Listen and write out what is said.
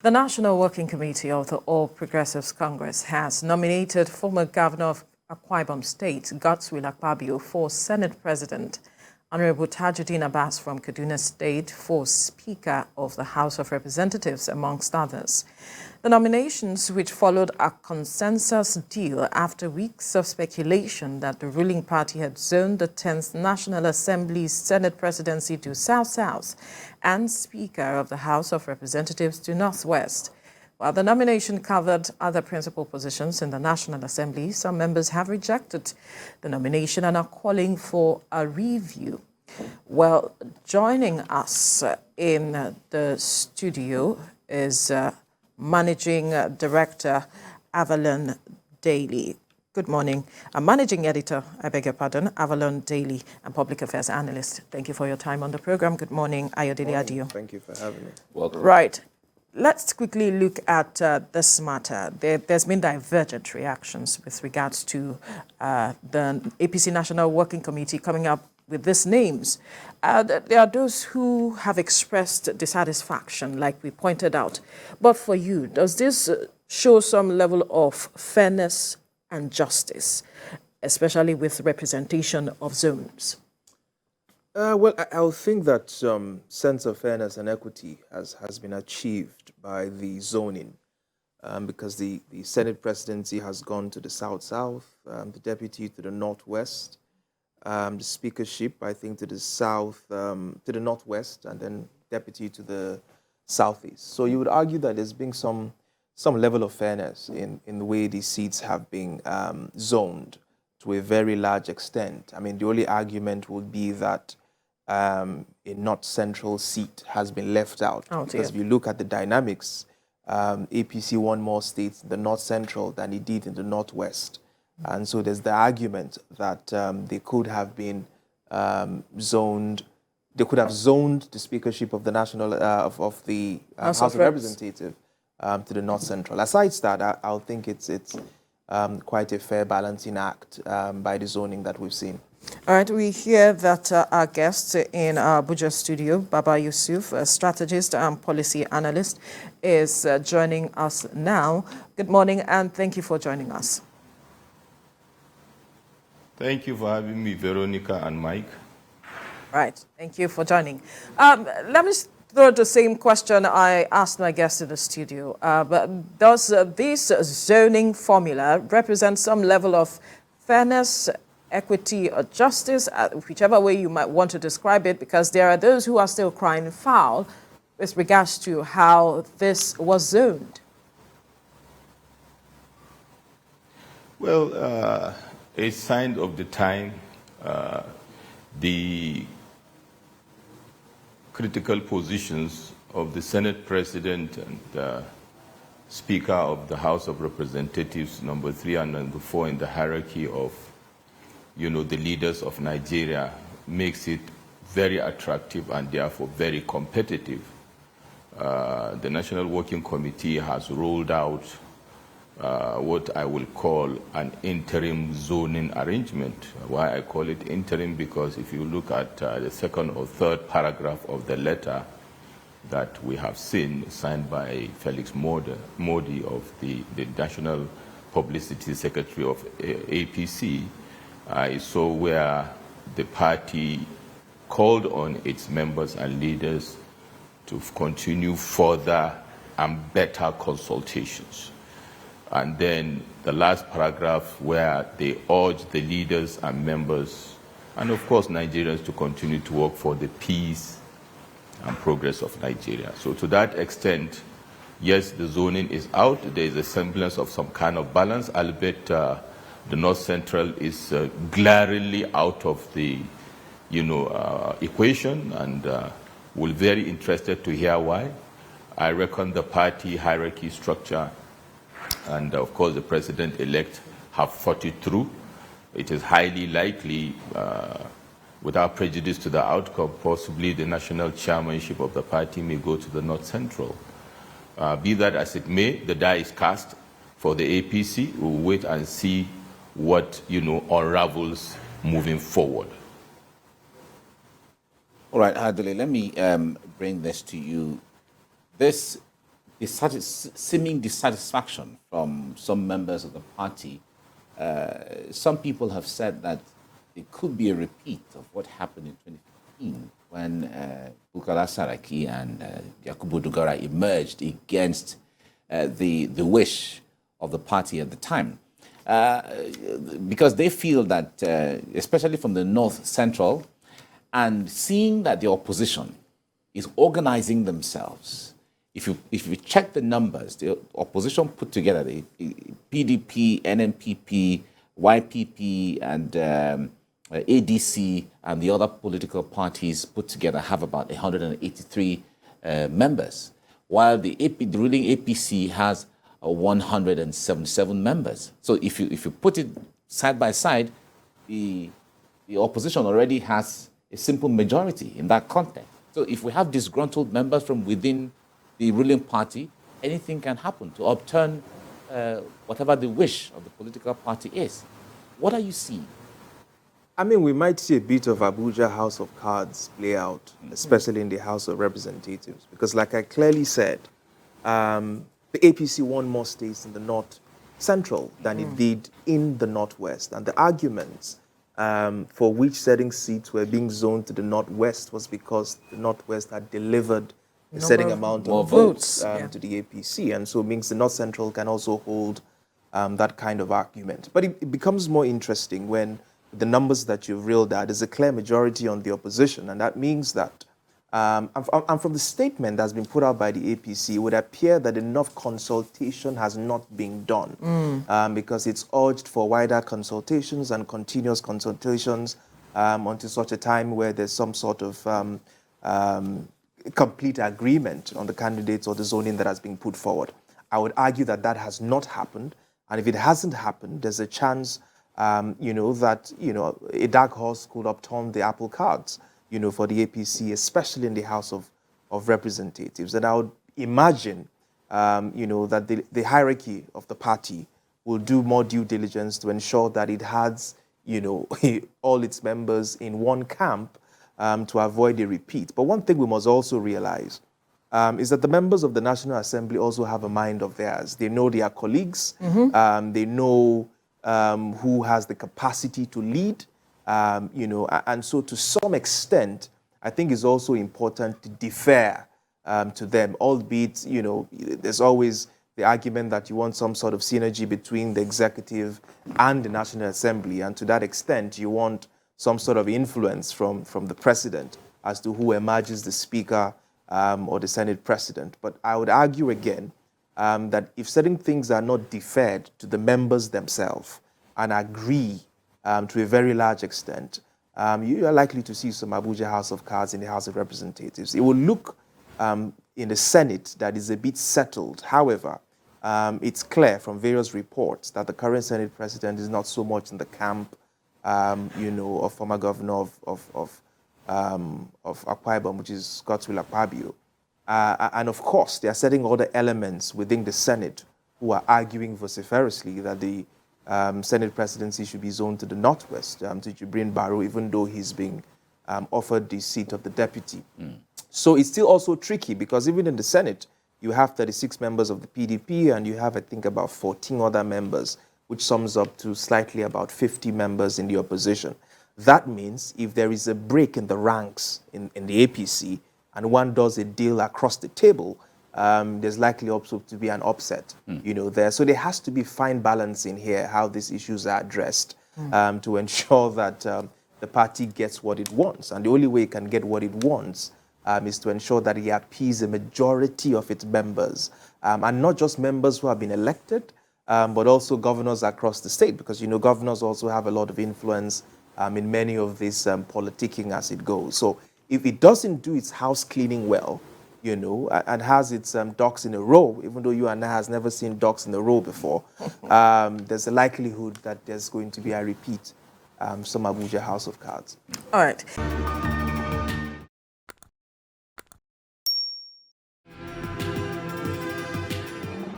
The National Working Committee of the All Progressives Congress has nominated former Governor of Akwa Ibom State, Godswill Akpabio, for Senate President, Honorable Tajudeen Abass from Kaduna State for Speaker of the House of Representatives, amongst others. The nominations, which followed a consensus deal after weeks of speculation that the ruling party had zoned the 10th National Assembly's Senate presidency to South-South and Speaker of the House of Representatives to Northwest. While the nomination covered other principal positions in the National Assembly, some members have rejected the nomination and are calling for a review. Well, joining us in the studio is Managing Director Avalon Daly. Good morning. Managing Editor, I beg your pardon, Avalon Daly, and Public Affairs Analyst. Thank you for your time on the program. Good morning, Ayodele Adio. Thank you for having me. Welcome. Right. Let's quickly look at this matter. There's been divergent reactions with regards to the APC National Working Committee coming up with these names. There are those who have expressed dissatisfaction, like we pointed out. But for you, does this show some level of fairness and justice, especially with representation of zones? Well, I think that some sense of fairness and equity has been achieved by the zoning because the Senate presidency has gone to the South-South, the deputy to the Northwest, the speakership, I think, to the South, to the Northwest, and then deputy to the Southeast. So you would argue that there's been some level of fairness in the way these seats have been zoned to a very large extent. I mean, the only argument would be that a North Central seat has been left out. Because if you look at the dynamics, APC won more states in the North Central than it did in the Northwest. And so there's the argument that they could have been zoned, they could have zoned the speakership of the National, of the House of Representatives to the North Central. Aside that, I think it's quite a fair balancing act by the zoning that we've seen. All right, we hear that our guest in our Abuja studio, Baba Yusuf, a strategist and policy analyst, is joining us now. Good morning, and thank you for joining us. Thank you for having me, Veronica and Mike. Right, thank you for joining. Let me throw the same question I asked my guest in the studio. But does this zoning formula represent some level of fairness, equity, or justice, whichever way you might want to describe it, because there are those who are still crying foul with regards to how this was zoned? Well, a sign of the time, the critical positions of the Senate President and Speaker of the House of Representatives, number 3 and number 4 in the hierarchy of the leaders of Nigeria, makes it very attractive and therefore very competitive. The National Working Committee has rolled out what I will call an interim zoning arrangement. Why I call it interim, because if you look at the second or third paragraph of the letter that we have seen, signed by Felix Modi of the National Publicity Secretary of APC, I saw where the party called on its members and leaders to continue further and better consultations. And then the last paragraph where they urge the leaders and members, and of course Nigerians, to continue to work for the peace and progress of Nigeria. So to that extent, yes, the zoning is out. There is a semblance of some kind of balance, albeit the North Central is glaringly out of the, equation, and we're very interested to hear why. I reckon the party hierarchy structure and, of course, the president-elect have fought it through. It is highly likely, without prejudice to the outcome, possibly the national chairmanship of the party may go to the North Central. Be that as it may, the die is cast for the APC. We'll wait and see what, unravels moving forward. All right, Adele, let me bring this to you. This seeming dissatisfaction from some members of the party. Some people have said that it could be a repeat of what happened in 2015 when Bukola Saraki and Yakubu Dogara emerged against the wish of the party at the time. Because they feel that, especially from the North Central, and seeing that the opposition is organizing themselves. If you check the numbers, the opposition put together, the PDP, NNPP, YPP, and ADC, and the other political parties put together have about 183 members, while the ruling APC has 177 members. So if you put it side by side, the opposition already has a simple majority in that context. So if we have disgruntled members from within the ruling party, anything can happen to upturn whatever the wish of the political party is. What are you seeing? I mean, we might see a bit of Abuja House of Cards play out, especially in the House of Representatives, because like I clearly said, the APC won more states in the North Central than it did in the Northwest. And the arguments for which certain seats were being zoned to the Northwest was because the Northwest had delivered a certain amount of votes to the APC. And so it means the North Central can also hold that kind of argument. But it becomes more interesting when the numbers that you've reeled out, there's a clear majority on the opposition. And that means that, and from the statement that's been put out by the APC, it would appear that enough consultation has not been done because it's urged for wider consultations and continuous consultations until such a time where there's some sort of complete agreement on the candidates or the zoning that has been put forward. I would argue that that has not happened. And if it hasn't happened, there's a chance that a dark horse could upturn the apple cards, for the APC, especially in the House of Representatives. And I would imagine, that the hierarchy of the party will do more due diligence to ensure that it has, all its members in one camp to avoid a repeat. But one thing we must also realize is that the members of the National Assembly also have a mind of theirs. They know their colleagues. They know who has the capacity to lead, and so to some extent, I think it's also important to defer to them, albeit, there's always the argument that you want some sort of synergy between the executive and the National Assembly, and to that extent, you want some sort of influence from the president as to who emerges the speaker or the Senate president. But I would argue again that if certain things are not deferred to the members themselves and agree to a very large extent, you are likely to see some Abuja House of Cards in the House of Representatives. It will look in the Senate that is a bit settled. However, it's clear from various reports that the current Senate president is not so much in the camp, of former governor of Akwa Ibom, which is Godswill Akpabio. And of course, there are certain other elements within the Senate who are arguing vociferously that the Senate presidency should be zoned to the Northwest, to Tajudeen Abass, even though he's being offered the seat of the deputy. So it's still also tricky because even in the Senate, you have 36 members of the PDP and you have, I think, about 14 other members, which sums up to slightly about 50 members in the opposition. That means if there is a break in the ranks in the APC and one does a deal across the table, there's likely also to be an upset, there. So there has to be fine balance in here, how these issues are addressed to ensure that the party gets what it wants. And the only way it can get what it wants is to ensure that it appease a majority of its members, and not just members who have been elected, but also governors across the state, because, governors also have a lot of influence in many of this politicking as it goes. So if it doesn't do its house cleaning well, and has its ducks in a row, even though you and I has never seen ducks in a row before, there's a likelihood that there's going to be a repeat, some Abuja House of Cards. All right.